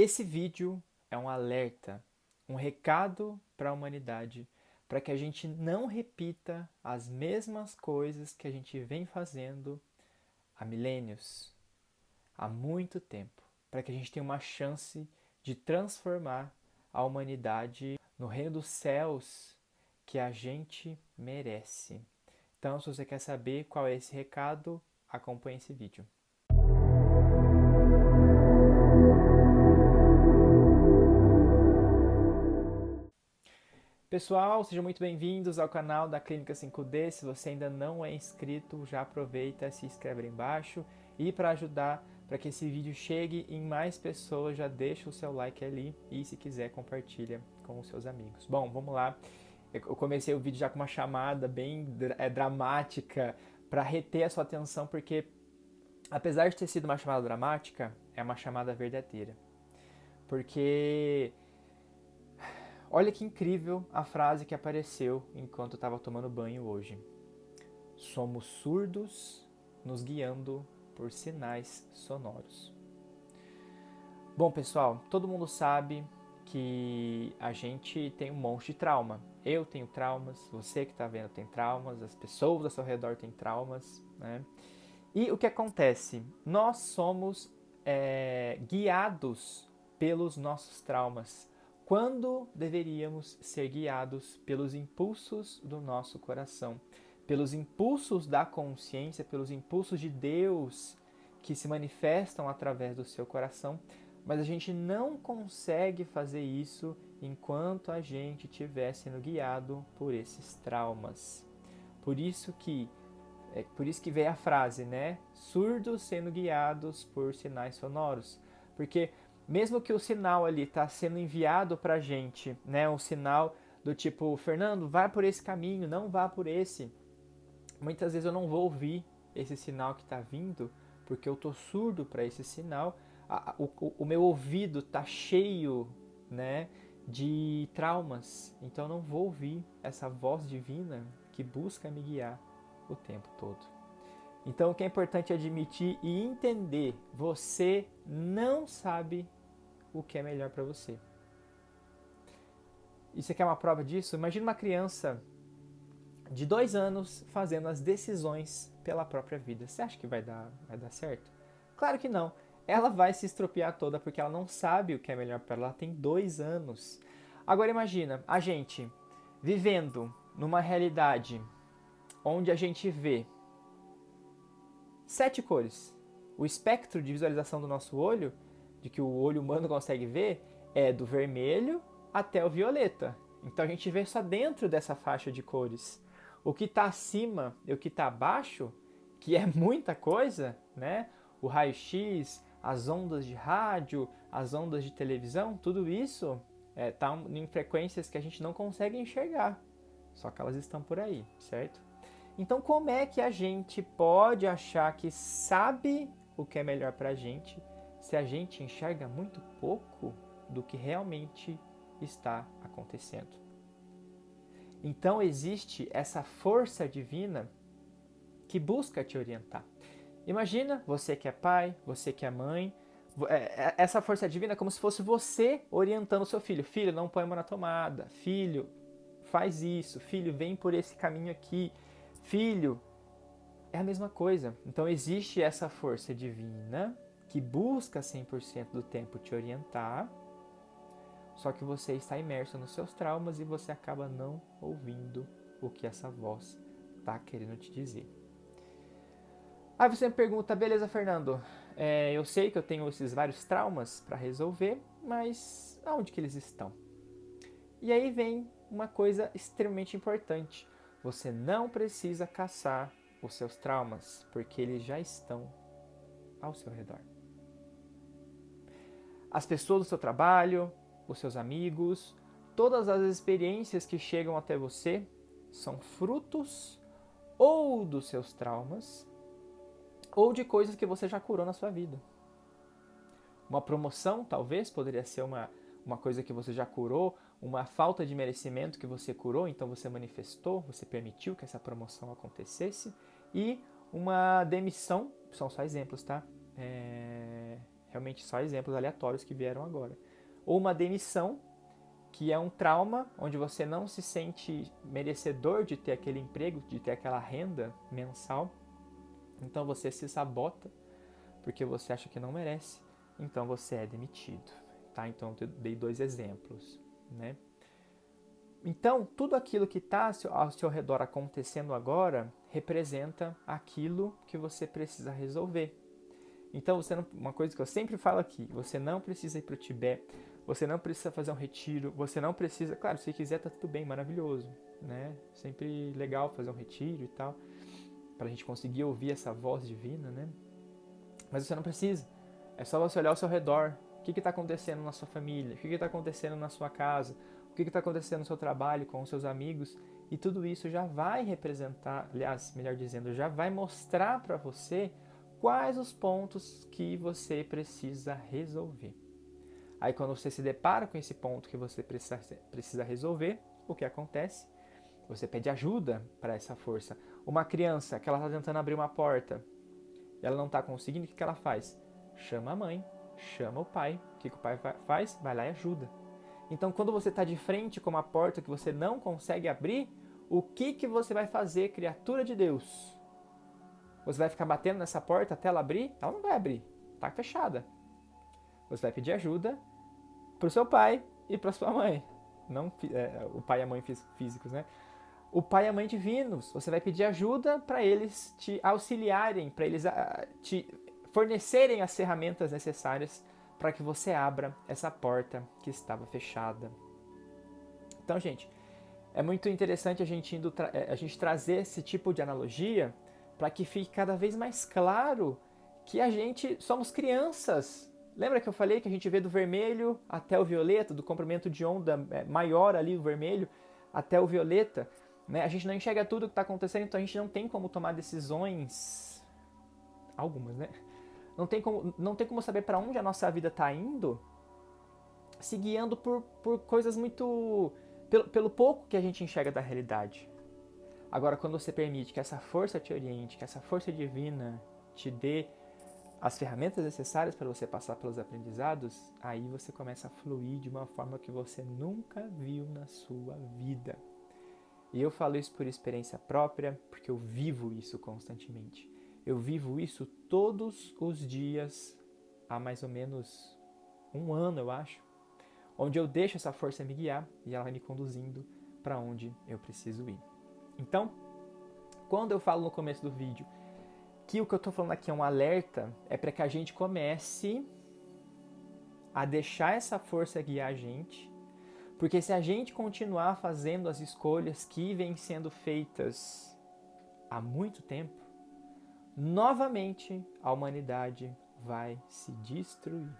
Esse vídeo é um alerta, um recado para a humanidade, para que a gente não repita as mesmas coisas que a gente vem fazendo há milênios, há muito tempo, para que a gente tenha uma chance de transformar a humanidade no reino dos céus que a gente merece. Então, se você quer saber qual é esse recado, acompanhe esse vídeo. Pessoal, sejam muito bem-vindos ao canal da Clínica 5D. Se você ainda não é inscrito, já aproveita, se inscreve ali embaixo. E para ajudar, para que esse vídeo chegue em mais pessoas, já deixa o seu like ali e se quiser compartilha com os seus amigos. Bom, vamos lá. Eu comecei o vídeo já com uma chamada bem dramática para reter a sua atenção, porque apesar de ter sido uma chamada dramática, é uma chamada verdadeira. Porque olha que incrível a frase que apareceu enquanto eu estava tomando banho hoje. Somos surdos nos guiando por sinais sonoros. Bom, pessoal, todo mundo sabe que a gente tem um monte de trauma. Eu tenho traumas, você que está vendo tem traumas, as pessoas ao seu redor têm traumas, né? E o que acontece? Nós somos guiados pelos nossos traumas, quando deveríamos ser guiados pelos impulsos do nosso coração, pelos impulsos da consciência, pelos impulsos de Deus que se manifestam através do seu coração, mas a gente não consegue fazer isso enquanto a gente estiver sendo guiado por esses traumas. Por isso que veio a frase, né? Surdos sendo guiados por sinais sonoros. Porque mesmo que o sinal ali está sendo enviado para a gente, né? Um sinal do tipo, Fernando, vai por esse caminho, não vá por esse. Muitas vezes eu não vou ouvir esse sinal que está vindo, porque eu estou surdo para esse sinal. O meu ouvido está cheio, né? De traumas. Então eu não vou ouvir essa voz divina que busca me guiar o tempo todo. Então, o que é importante admitir e entender, você não sabe o que é melhor para você. E você quer uma prova disso? Imagina uma criança de 2 anos fazendo as decisões pela própria vida. Você acha que vai dar certo? Claro que não. Ela vai se estropiar toda porque ela não sabe o que é melhor para ela. Ela tem 2 anos. Agora imagina a gente vivendo numa realidade onde a gente vê 7 cores. O espectro de visualização do nosso olho, de que o olho humano consegue ver, é do vermelho até o violeta. Então a gente vê só dentro dessa faixa de cores. O que está acima e o que está abaixo, que é muita coisa, né? O raio-x, as ondas de rádio, as ondas de televisão, tudo isso está em frequências que a gente não consegue enxergar. Só que elas estão por aí, certo? Então, como é que a gente pode achar que sabe o que é melhor para a gente se a gente enxerga muito pouco do que realmente está acontecendo? Então, existe essa força divina que busca te orientar. Imagina você que é pai, você que é mãe, essa força divina é como se fosse você orientando o seu filho. Filho, não põe a mão na tomada. Filho, faz isso. Filho, vem por esse caminho aqui. Filho, é a mesma coisa. Então existe essa força divina que busca 100% do tempo te orientar, só que você está imerso nos seus traumas e você acaba não ouvindo o que essa voz está querendo te dizer. Aí você me pergunta, beleza, Fernando, eu sei que eu tenho esses vários traumas para resolver, mas aonde que eles estão? E aí vem uma coisa extremamente importante. Você não precisa caçar os seus traumas, porque eles já estão ao seu redor. As pessoas do seu trabalho, os seus amigos, todas as experiências que chegam até você são frutos ou dos seus traumas ou de coisas que você já curou na sua vida. Uma promoção, talvez, poderia ser uma coisa que você já curou, uma falta de merecimento que você curou, então você manifestou, você permitiu que essa promoção acontecesse, e uma demissão, são só exemplos, tá? Realmente só exemplos aleatórios que vieram agora. Ou uma demissão, que é um trauma onde você não se sente merecedor de ter aquele emprego, de ter aquela renda mensal. Então você se sabota porque você acha que não merece. Então você é demitido. Tá? Então eu dei 2 exemplos, né? Então, tudo aquilo que está ao seu redor acontecendo agora representa aquilo que você precisa resolver. Então, uma coisa que eu sempre falo aqui, você não precisa ir para o Tibete, você não precisa fazer um retiro, você não precisa... Claro, se quiser tá tudo bem, maravilhoso, né? Sempre legal fazer um retiro e tal, para a gente conseguir ouvir essa voz divina, né? Mas você não precisa. É só você olhar ao seu redor. O que está acontecendo na sua família? O que está acontecendo na sua casa? O que está acontecendo no seu trabalho, com os seus amigos? E tudo isso já vai representar, aliás, melhor dizendo, já vai mostrar para você quais os pontos que você precisa resolver. Aí quando você se depara com esse ponto que você precisa resolver, o que acontece? Você pede ajuda para essa força. Uma criança que ela está tentando abrir uma porta, e ela não está conseguindo, o que ela faz? Chama a mãe, chama o pai. O que o pai faz? Vai lá e ajuda. Então, quando você está de frente com uma porta que você não consegue abrir, o que você vai fazer, criatura de Deus? Você vai ficar batendo nessa porta até ela abrir? Ela não vai abrir, está fechada. Você vai pedir ajuda para o seu pai e para sua mãe. Não o pai e a mãe físicos, né? O pai e a mãe divinos. Você vai pedir ajuda para eles te auxiliarem, para eles te fornecerem as ferramentas necessárias para que você abra essa porta que estava fechada. Então, gente, é muito interessante a gente trazer esse tipo de analogia para que fique cada vez mais claro que a gente somos crianças. Lembra que eu falei que a gente vê do vermelho até o violeta, do comprimento de onda maior ali, o vermelho, até o violeta, né? A gente não enxerga tudo o que está acontecendo, então a gente não tem como tomar decisões, algumas, né? Não tem como saber para onde a nossa vida está indo, se guiando por coisas muito... Pelo pouco que a gente enxerga da realidade. Agora, quando você permite que essa força te oriente, que essa força divina te dê as ferramentas necessárias para você passar pelos aprendizados, aí você começa a fluir de uma forma que você nunca viu na sua vida. E eu falo isso por experiência própria, porque eu vivo isso constantemente. Eu vivo isso todos os dias, há mais ou menos 1 ano, eu acho, onde eu deixo essa força me guiar e ela vai me conduzindo para onde eu preciso ir. Então, quando eu falo no começo do vídeo que o que eu estou falando aqui é um alerta, é para que a gente comece a deixar essa força guiar a gente, porque se a gente continuar fazendo as escolhas que vêm sendo feitas há muito tempo, novamente a humanidade vai se destruir.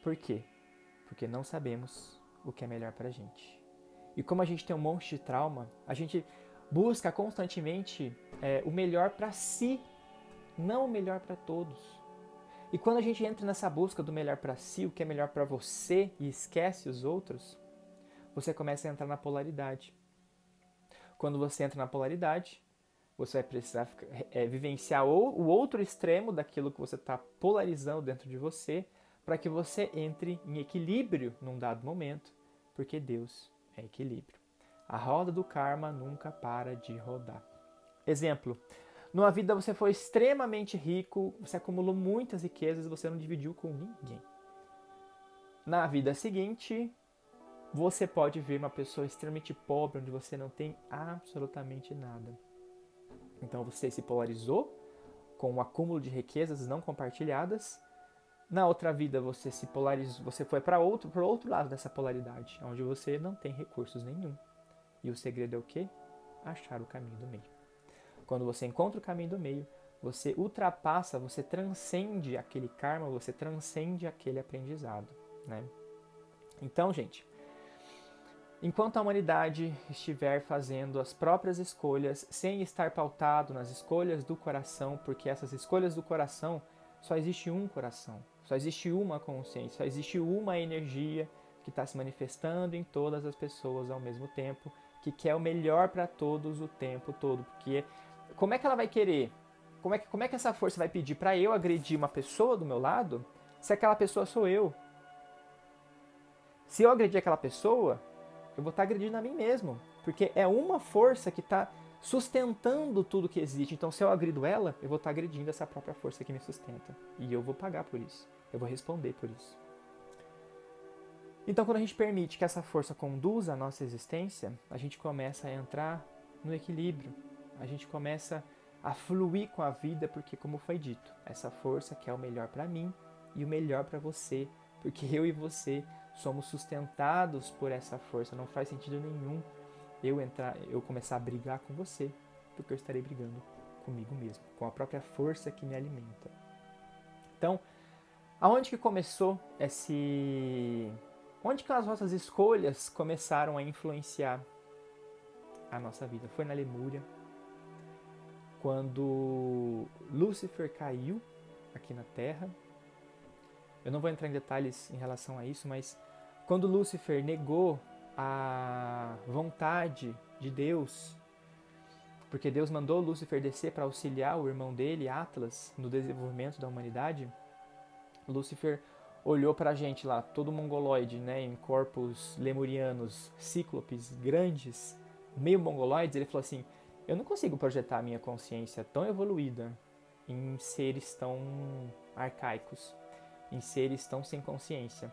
Por quê? Porque não sabemos o que é melhor pra gente. E como a gente tem um monte de trauma, a gente busca constantemente o melhor pra si, não o melhor pra todos. E quando a gente entra nessa busca do melhor pra si, o que é melhor pra você, e esquece os outros, você começa a entrar na polaridade. Quando você entra na polaridade, você vai precisar vivenciar o outro extremo daquilo que você está polarizando dentro de você, para que você entre em equilíbrio num dado momento, porque Deus é equilíbrio. A roda do karma nunca para de rodar. Exemplo, numa vida você foi extremamente rico, você acumulou muitas riquezas e você não dividiu com ninguém. Na vida seguinte, você pode ver uma pessoa extremamente pobre, onde você não tem absolutamente nada. Então você se polarizou com um acúmulo de riquezas não compartilhadas. Na outra vida você se polarizou, você foi para outro lado dessa polaridade, onde você não tem recursos nenhum. E o segredo é o quê? Achar o caminho do meio. Quando você encontra o caminho do meio, você ultrapassa, você transcende aquele karma, você transcende aquele aprendizado, né? Então, gente, enquanto a humanidade estiver fazendo as próprias escolhas, sem estar pautado nas escolhas do coração, porque essas escolhas do coração, só existe um coração, só existe uma consciência, só existe uma energia que está se manifestando em todas as pessoas ao mesmo tempo, que quer o melhor para todos o tempo todo. Porque como é que ela vai querer como é que essa força vai pedir para eu agredir uma pessoa do meu lado se aquela pessoa sou eu? Se eu agredir aquela pessoa, eu vou estar agredindo a mim mesmo. Porque é uma força que está sustentando tudo que existe. Então, se eu agrido ela, eu vou estar agredindo essa própria força que me sustenta. E eu vou pagar por isso. Eu vou responder por isso. Então, quando a gente permite que essa força conduza a nossa existência, a gente começa a entrar no equilíbrio. A gente começa a fluir com a vida, porque, como foi dito, essa força quer o melhor para mim e o melhor para você. Porque eu e você somos sustentados por essa força. Não faz sentido nenhum eu começar a brigar com você, porque eu estarei brigando comigo mesmo, com a própria força que me alimenta. Então, aonde que começou onde que as nossas escolhas começaram a influenciar a nossa vida? Foi na Lemúria, quando Lúcifer caiu aqui na Terra. Eu não vou entrar em detalhes em relação a isso, mas quando Lúcifer negou a vontade de Deus, porque Deus mandou Lúcifer descer para auxiliar o irmão dele, Atlas, no desenvolvimento da humanidade, Lúcifer olhou para a gente lá, todo mongoloide, né, em corpos lemurianos, cíclopes, grandes, meio mongoloides, ele falou assim, eu não consigo projetar a minha consciência tão evoluída em seres tão arcaicos, em seres tão sem consciência.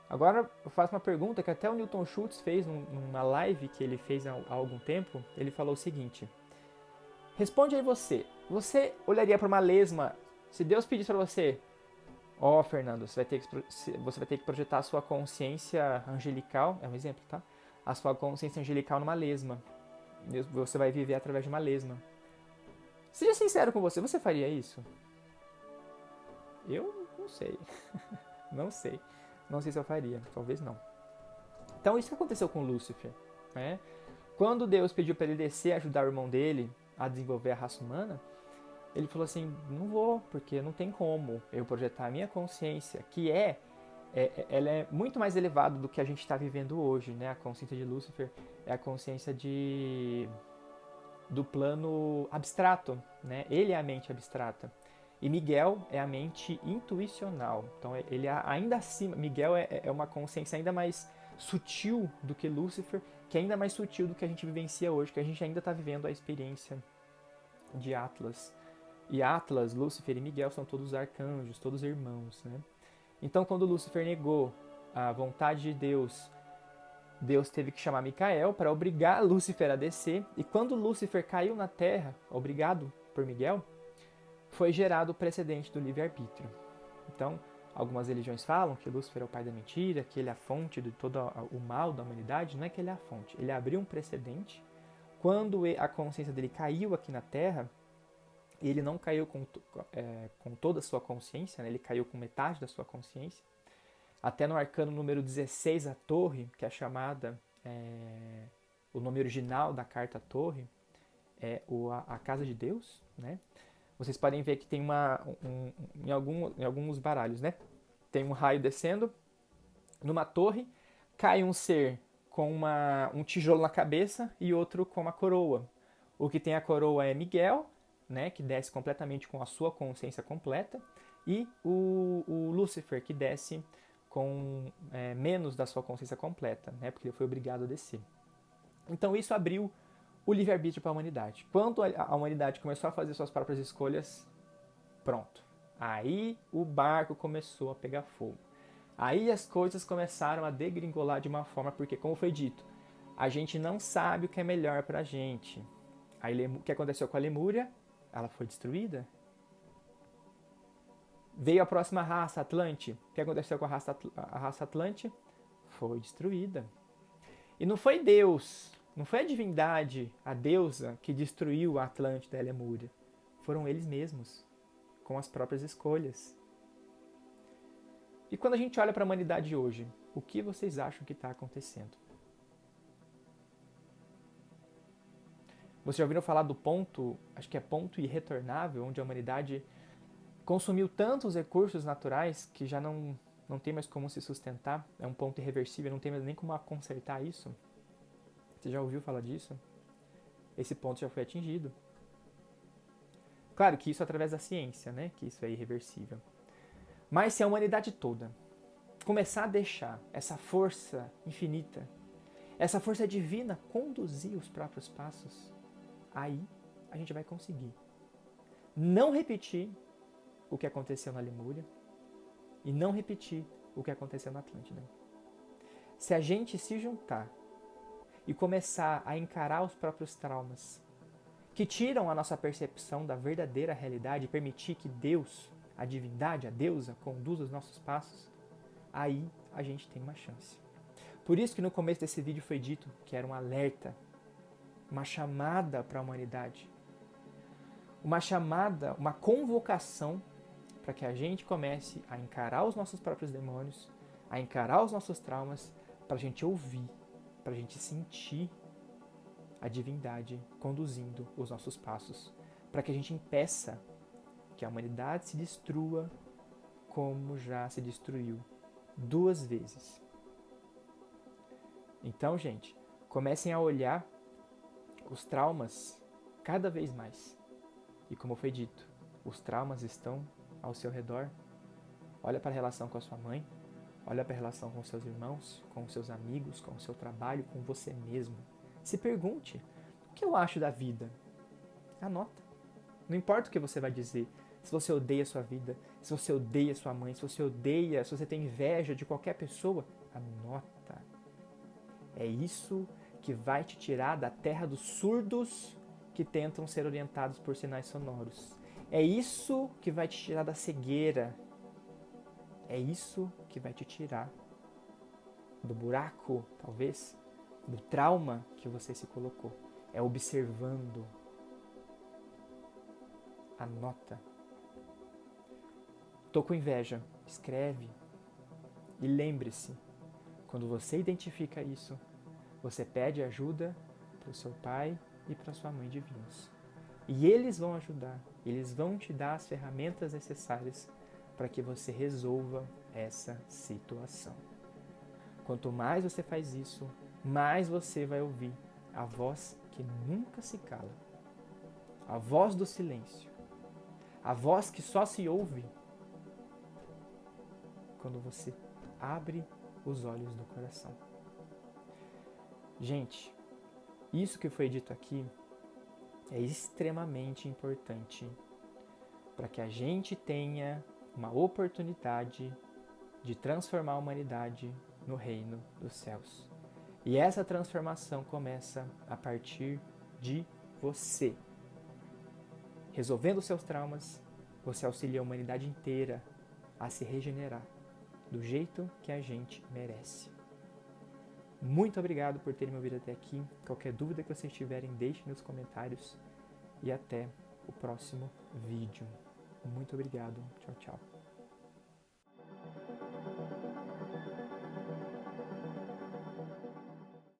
Agora eu faço uma pergunta que até o Newton Schultz fez numa live que ele fez há algum tempo. Ele falou o seguinte: responde aí você. Você olharia para uma lesma se Deus pedisse para você, Fernando, você vai ter que projetar a sua consciência angelical, é um exemplo, tá? A sua consciência angelical numa lesma. Você vai viver através de uma lesma. Seja sincero com você, você faria isso? Eu não sei. Não sei. Não sei se eu faria, talvez não. Então isso que aconteceu com Lúcifer, né? Quando Deus pediu para ele descer e ajudar o irmão dele a desenvolver a raça humana, ele falou assim, não vou, porque não tem como eu projetar a minha consciência, que ela é muito mais elevada do que a gente está vivendo hoje, né? A consciência de Lúcifer é a consciência do plano abstrato, né? Ele é a mente abstrata. E Miguel é a mente intuicional. Então ele é ainda acima. Miguel é uma consciência ainda mais sutil do que Lúcifer, que é ainda mais sutil do que a gente vivencia hoje, que a gente ainda está vivendo a experiência de Atlas. E Atlas, Lúcifer e Miguel são todos arcanjos, todos irmãos, né? Então quando Lúcifer negou a vontade de Deus, Deus teve que chamar Micael para obrigar Lúcifer a descer. E quando Lúcifer caiu na terra, obrigado por Miguel, foi gerado o precedente do livre-arbítrio. Então, algumas religiões falam que Lúcifer é o pai da mentira, que ele é a fonte de todo o mal da humanidade. Não é que ele é a fonte, ele abriu um precedente. Quando a consciência dele caiu aqui na Terra, ele não caiu com toda a sua consciência, né? Ele caiu com metade da sua consciência. Até no arcano número 16, a torre, que é chamada, o nome original da carta torre, é a casa de Deus, né? Vocês podem ver que tem em alguns baralhos, né? Tem um raio descendo, numa torre, cai um ser com um tijolo na cabeça e outro com uma coroa. O que tem a coroa é Miguel, né? Que desce completamente com a sua consciência completa, e o Lúcifer, que desce com menos da sua consciência completa, né? Porque ele foi obrigado a descer. Então isso abriu o livre-arbítrio para a humanidade. Quando a humanidade começou a fazer suas próprias escolhas, pronto. Aí o barco começou a pegar fogo. Aí as coisas começaram a degringolar de uma forma, porque, como foi dito, a gente não sabe o que é melhor para a gente. Aí, o que aconteceu com a Lemúria? Ela foi destruída. Veio a próxima raça, Atlante. O que aconteceu com a raça Atlante? Foi destruída. E não foi Deus, não foi a divindade, a deusa, que destruiu a Atlântida e a Lemúria. Foram eles mesmos, com as próprias escolhas. E quando a gente olha para a humanidade hoje, o que vocês acham que está acontecendo? Vocês já ouviram falar do ponto, acho que é ponto irretornável, onde a humanidade consumiu tantos recursos naturais que já não tem mais como se sustentar? É um ponto irreversível, não tem mais nem como consertar isso? Você já ouviu falar disso? Esse ponto já foi atingido. Claro que isso através da ciência, né? Que isso é irreversível. Mas se a humanidade toda começar a deixar essa força infinita, essa força divina conduzir os próprios passos, aí a gente vai conseguir não repetir o que aconteceu na Lemúria e não repetir o que aconteceu na Atlântida. Se a gente se juntar e começar a encarar os próprios traumas que tiram a nossa percepção da verdadeira realidade e permitir que Deus, a divindade, a deusa, conduza os nossos passos, aí a gente tem uma chance. Por isso que no começo desse vídeo foi dito que era um alerta, uma chamada para a humanidade, uma chamada, uma convocação para que a gente comece a encarar os nossos próprios demônios, a encarar os nossos traumas, para a gente ouvir, para a gente sentir a divindade conduzindo os nossos passos, para que a gente impeça que a humanidade se destrua como já se destruiu 2 vezes. Então, gente, comecem a olhar os traumas cada vez mais. E como foi dito, os traumas estão ao seu redor. Olha para a relação com a sua mãe, olha para a relação com seus irmãos, com seus amigos, com o seu trabalho, com você mesmo. Se pergunte, o que eu acho da vida? Anota. Não importa o que você vai dizer, se você odeia a sua vida, se você odeia a sua mãe, se você tem inveja de qualquer pessoa, anota. É isso que vai te tirar da terra dos surdos que tentam ser orientados por sinais sonoros. É isso que vai te tirar da cegueira. É isso que vai te tirar do buraco, talvez, do trauma que você se colocou. É observando. Anota. Tô com inveja. Escreve. E lembre-se, quando você identifica isso, você pede ajuda para o seu pai e para sua mãe divinos. E eles vão ajudar, eles vão te dar as ferramentas necessárias para que você resolva essa situação. Quanto mais você faz isso, mais você vai ouvir a voz que nunca se cala. A voz do silêncio. A voz que só se ouve quando você abre os olhos do coração. Gente, isso que foi dito aqui é extremamente importante para que a gente tenha uma oportunidade de transformar a humanidade no reino dos céus. E essa transformação começa a partir de você. Resolvendo os seus traumas, você auxilia a humanidade inteira a se regenerar do jeito que a gente merece. Muito obrigado por terem me ouvido até aqui. Qualquer dúvida que vocês tiverem, deixem nos comentários. E até o próximo vídeo. Muito obrigado. Tchau, tchau.